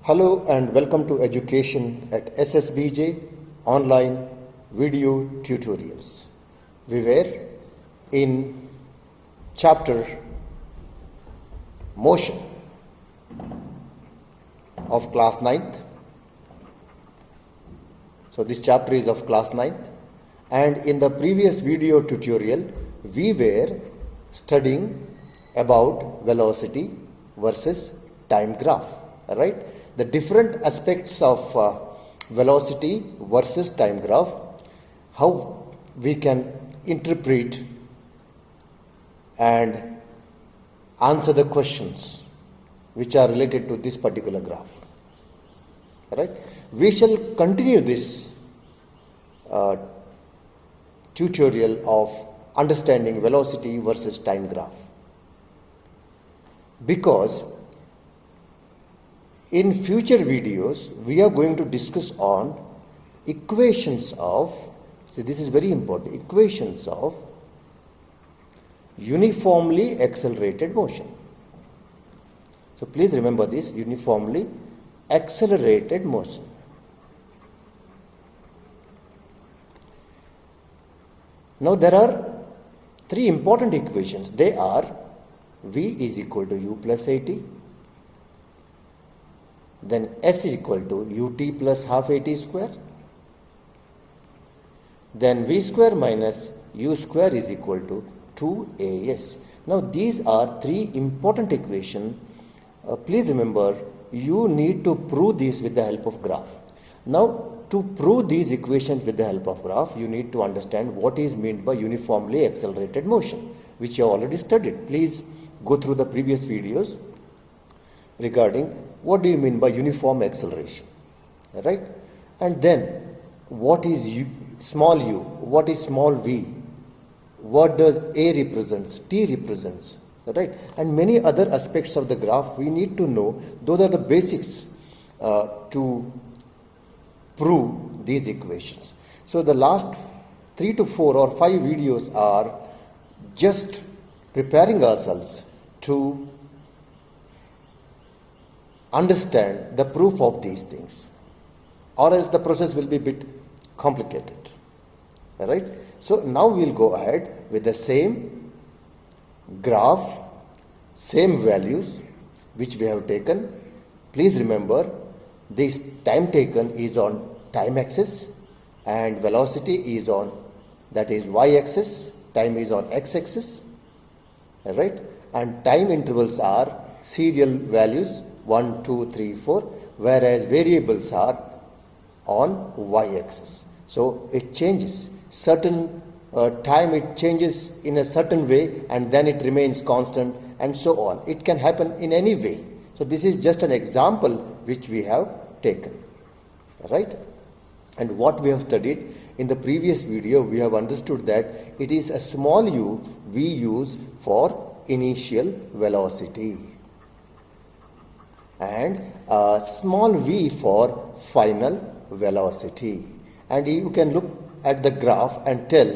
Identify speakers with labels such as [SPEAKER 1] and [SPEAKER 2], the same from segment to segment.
[SPEAKER 1] Hello and welcome to Education at SSBJ Online Video Tutorials. We were in chapter Motion of class 9th. So this chapter is of class 9th, and in the previous video tutorial we were studying about velocity versus time graph, right? The different aspects of velocity versus time graph, how we can interpret and answer the questions which are related to this particular graph, right? We shall continue this tutorial of understanding velocity versus time graph, because in future videos we are going to discuss on equations of, see this is very important, equations of uniformly accelerated motion. So please remember this, uniformly accelerated motion. Now there are three important equations. They are V is equal to U plus AT, then S is equal to ut plus half at square, then V square minus U square is equal to 2as. Now these are three important equations. Please remember, you need to prove this with the help of graph. Now to prove these equations with the help of graph, you need to understand what is meant by uniformly accelerated motion, which you have already studied. Please go through the previous videos regarding what do you mean by uniform acceleration, right? And then what is small u, what is small v, what does A represents, T represents, right? And many other aspects of the graph we need to know. Those are the basics to prove these equations. So the last 3 to 4 or 5 videos are just preparing ourselves to understand the proof of these things, or else the process will be a bit complicated, right? So now we'll go ahead with the same graph, same values which we have taken. Please remember, this time taken is on time axis and velocity is on, that is y axis, time is on x axis, right? And time intervals are serial values 1, 2, 3, 4, whereas variables are on y-axis. So it changes. Certain time it changes in a certain way and then it remains constant and so on. It can happen in any way. So this is just an example which we have taken, right? And what we have studied in the previous video, we have understood that it is a small u we use for initial velocity and small v for final velocity. And you can look at the graph and tell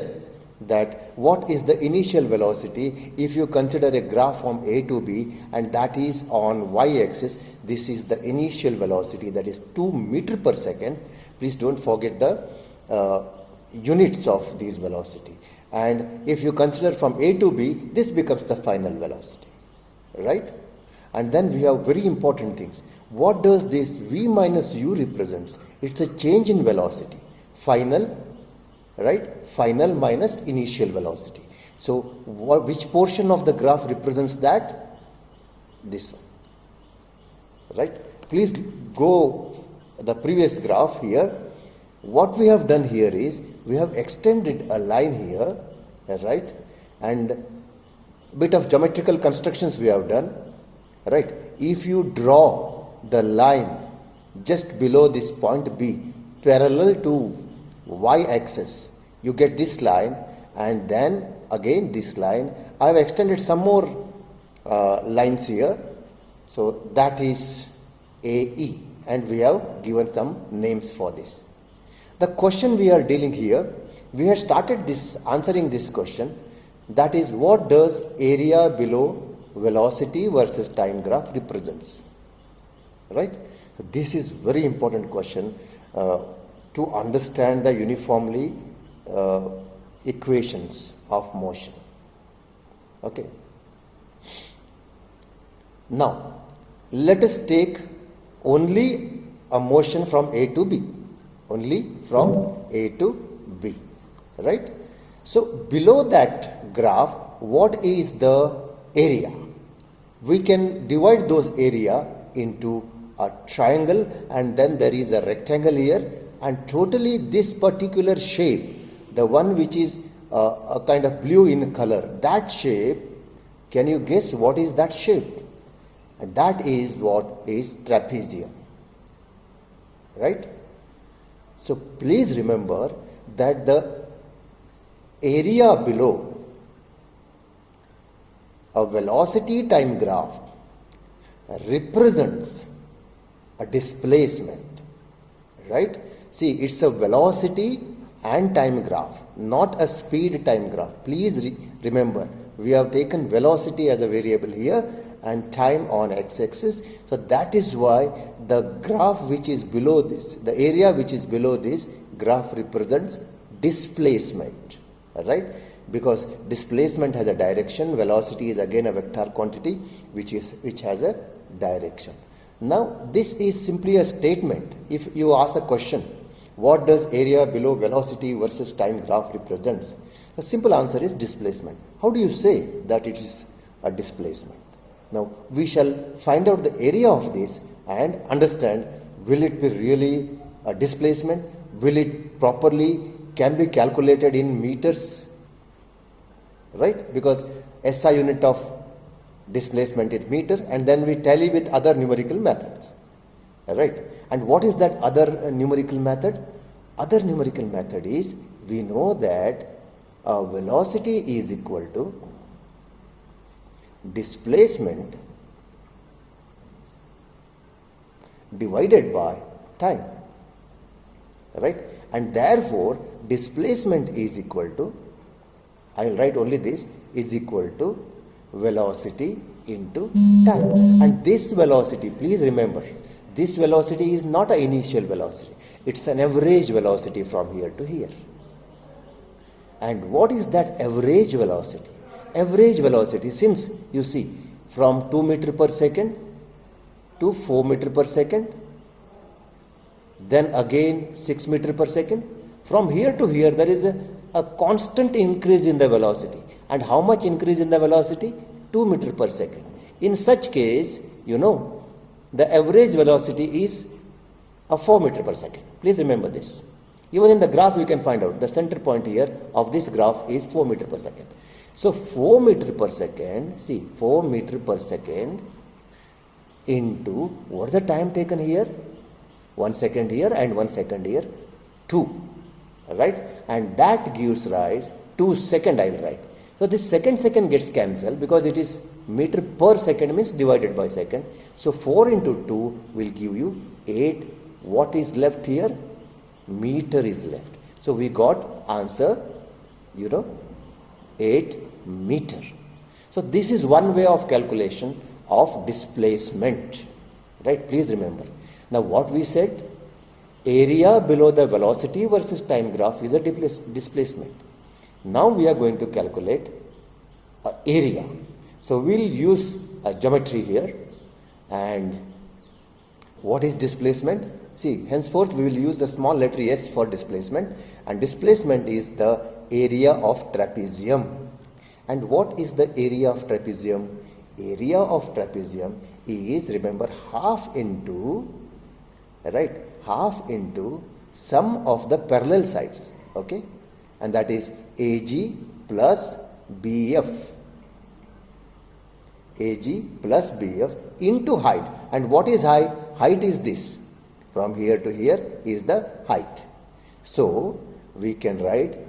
[SPEAKER 1] that what is the initial velocity if you consider a graph from A to B, and that is on y-axis. This is the initial velocity, that is 2 meters per second. Please don't forget the units of this velocity. And if you consider from A to B, this becomes the final velocity, right? And then we have very important things. What does this V minus U represents? It's a change in velocity. Final, right? Final minus initial velocity. So which portion of the graph represents that? This one, right? Please go the previous graph here. What we have done here is we have extended a line here, right? And bit of geometrical constructions we have done, right? If you draw the line just below this point B parallel to y-axis, you get this line, and then again this line. I have extended some more lines here, so that is AE, and we have given some names for this. The question we are dealing here, we have started this answering this question, that is, what does area below velocity versus time graph represents, right? This is very important question to understand the uniformly equations of motion. Okay. Now, let us take only a motion from A to B. Only from A to B. Right? So, below that graph, what is the area? We can divide those area into a triangle, and then there is a rectangle here, and totally this particular shape, the one which is a kind of blue in color, that shape, can you guess what is that shape? And that is what is trapezium. Right? So please remember that the area below a velocity time graph represents a displacement. Right? See, it's a velocity and time graph, not a speed time graph. Please remember, we have taken velocity as a variable here and time on x-axis. So that is why the graph which is below this, the area which is below this graph represents displacement. Right? Because displacement has a direction, velocity is again a vector quantity which has a direction. Now this is simply a statement. If you ask a question, what does area below velocity versus time graph represents? The simple answer is displacement. How do you say that it is a displacement? Now we shall find out the area of this and understand, will it be really a displacement? Will it properly can be calculated in meters? Right? Because SI unit of displacement is meter, and then we tally with other numerical methods. Right? And what is that other numerical method? Other numerical method is, we know that velocity is equal to displacement divided by time. Right? And therefore displacement is equal to, I will write only this, is equal to velocity into time. And this velocity, please remember, this velocity is not an initial velocity. It's an average velocity from here to here. And what is that average velocity? Average velocity, since you see from 2 meter per second to 4 meter per second, then again 6 meter per second. From here to here there is a constant increase in the velocity. And how much increase in the velocity? 2 meter per second. In such case, you know, the average velocity is a 4 meter per second. Please remember this. Even in the graph you can find out the center point here of this graph is 4 meter per second. So 4 meter per second, see 4 meter per second into, what is the time taken here? 1 second here and 1 second here, 2. Right? And that gives rise 2 second, I will write. So this second gets cancelled because it is meter per second means divided by second. So 4 into 2 will give you 8. What is left here? Meter is left. So we got answer, 8 meter. So this is one way of calculation of displacement. Right? Please remember. Now what we said? Area below the velocity versus time graph is a displacement. Now we are going to calculate area. So we'll use a geometry here. And what is displacement? See, henceforth we will use the small letter s for displacement. And displacement is the area of trapezium. And what is the area of trapezium? Area of trapezium is, remember, half into, right, half into sum of the parallel sides. Okay? And that is AG plus BF. AG plus BF into height. And what is height? Height is this. From here to here is the height. So we can write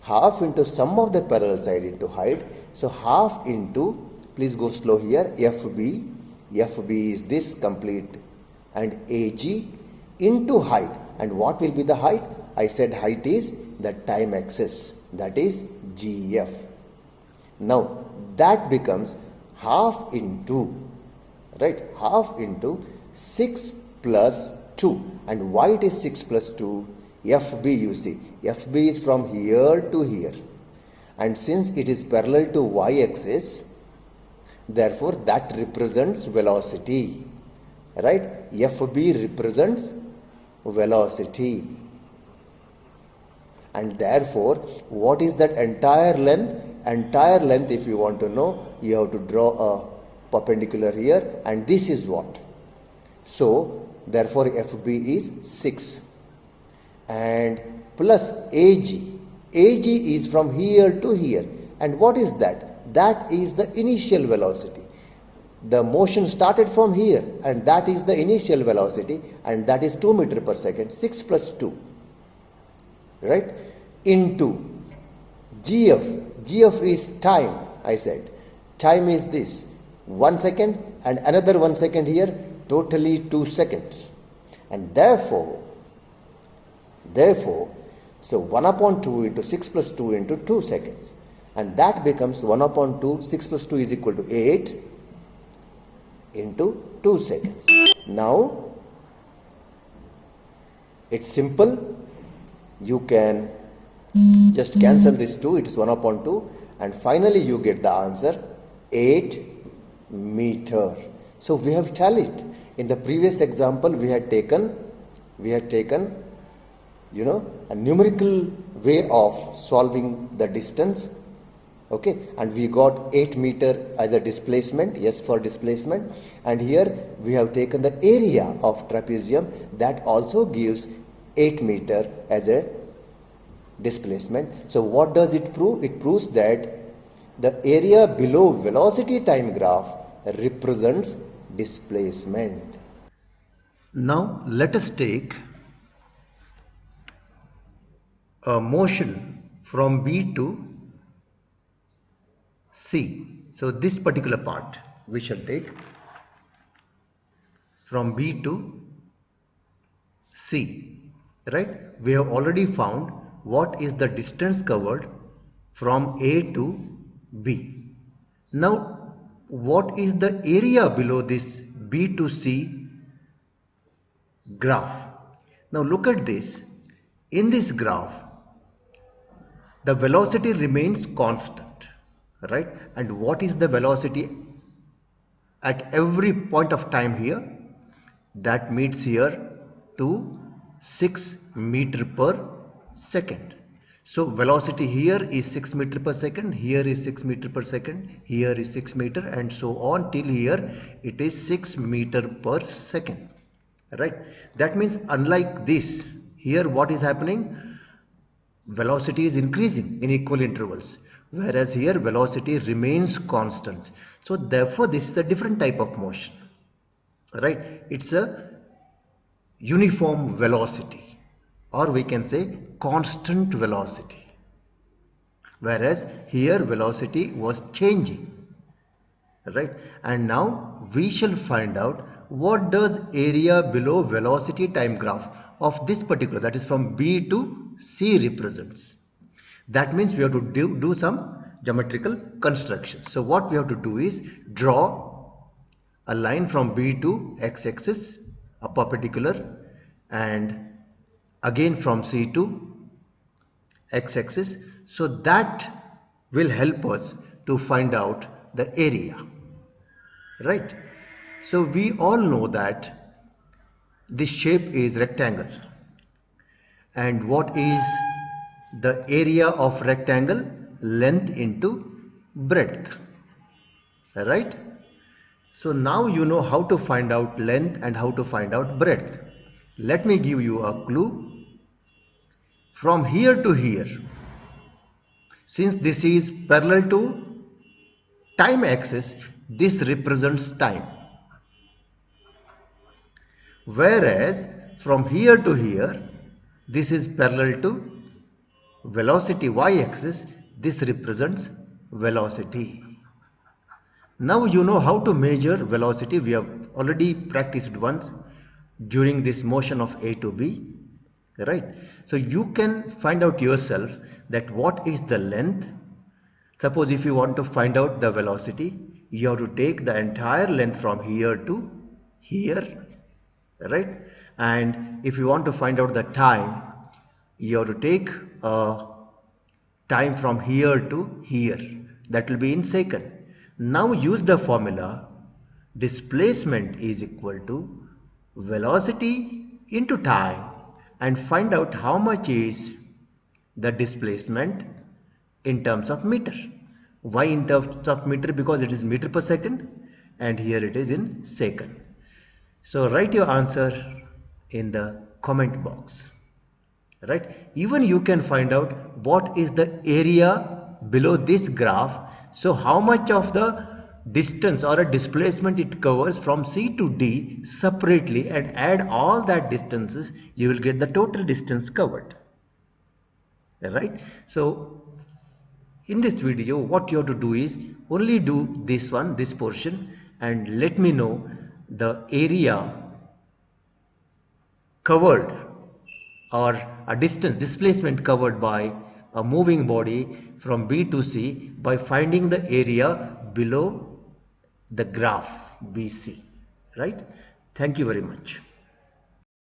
[SPEAKER 1] half into sum of the parallel side into height. So half into, please go slow here, FB. FB is this complete. And AG into height. And what will be the height? I said height is the time axis. That is GF. Now that becomes half into, right, half into 6 plus 2. And why it is 6 plus 2? FB, you see, FB is from here to here. And since it is parallel to y-axis, therefore that represents velocity. Right? FB represents velocity. And therefore, what is that entire length? Entire length, if you want to know, you have to draw a perpendicular here, and this is what? So, therefore, FB is 6. And plus AG. AG is from here to here. And what is that? That is the initial velocity. The motion started from here, and that is the initial velocity, and that is 2 meters per second. 6 plus 2. Right? Into GF. GF is time, I said. Time is this. 1 second and another 1 second here, totally 2 seconds. And therefore, so 1 upon 2 into 6 plus 2 into 2 seconds. And that becomes 1 upon 2, 6 plus 2 is equal to 8 into 2 seconds. Now, it's simple. You can just cancel this 2, it is 1 upon 2, and finally you get the answer 8 meter. So we have tallied. In the previous example, we had taken a numerical way of solving the distance. Okay, and we got 8 meter as a displacement, yes, for displacement. And here we have taken the area of trapezium, that also gives 8 meter as a displacement. So what does it prove? It proves that the area below velocity time graph represents displacement. Now let us take a motion from B to C. So this particular part we shall take from B to C. Right? We have already found what is the distance covered from A to B. Now, what is the area below this B to C graph? Now look at this. In this graph, the velocity remains constant, right? And what is the velocity at every point of time here? That meets here to 6 meter per second. So velocity here is 6 meter per second, here is 6 meter per second, here is 6 meter, and so on till here it is 6 meter per second. Right? That means unlike this, here what is happening? Velocity is increasing in equal intervals, whereas here velocity remains constant. So therefore this is a different type of motion. Right? It's a uniform velocity, or we can say constant velocity, whereas here velocity was changing. Right? And now we shall find out what does area below velocity time graph of this particular, that is from B to C, represents. That means we have to do some geometrical construction. So what we have to do is draw a line from B to x-axis, a perpendicular, and again from C to x-axis. So that will help us to find out the area. Right? So we all know that this shape is rectangle. And what is the area of rectangle? Length into breadth. Right? So now you know how to find out length and how to find out breadth. Let me give you a clue. From here to here, since this is parallel to time axis, this represents time. Whereas from here to here, this is parallel to velocity y-axis, this represents velocity. Now you know how to measure velocity. We have already practiced once during this motion of A to B. Right? So you can find out yourself that what is the length. Suppose if you want to find out the velocity, you have to take the entire length from here to here. right? And if you want to find out the time, you have to take a time from here to here, that will be in second. Now use the formula displacement is equal to velocity into time and find out how much is the displacement in terms of meter. Why in terms of meter? Because it is meter per second and here it is in second. So write your answer in the comment box, right? Even you can find out what is the area below this graph. So how much of the distance or a displacement it covers from C to D separately, and add all that distances, you will get the total distance covered, right? So in this video what you have to do is only do this portion, and let me know the area covered or a distance displacement covered by a moving body from B to C by finding the area below the graph BC, right? Thank you very much.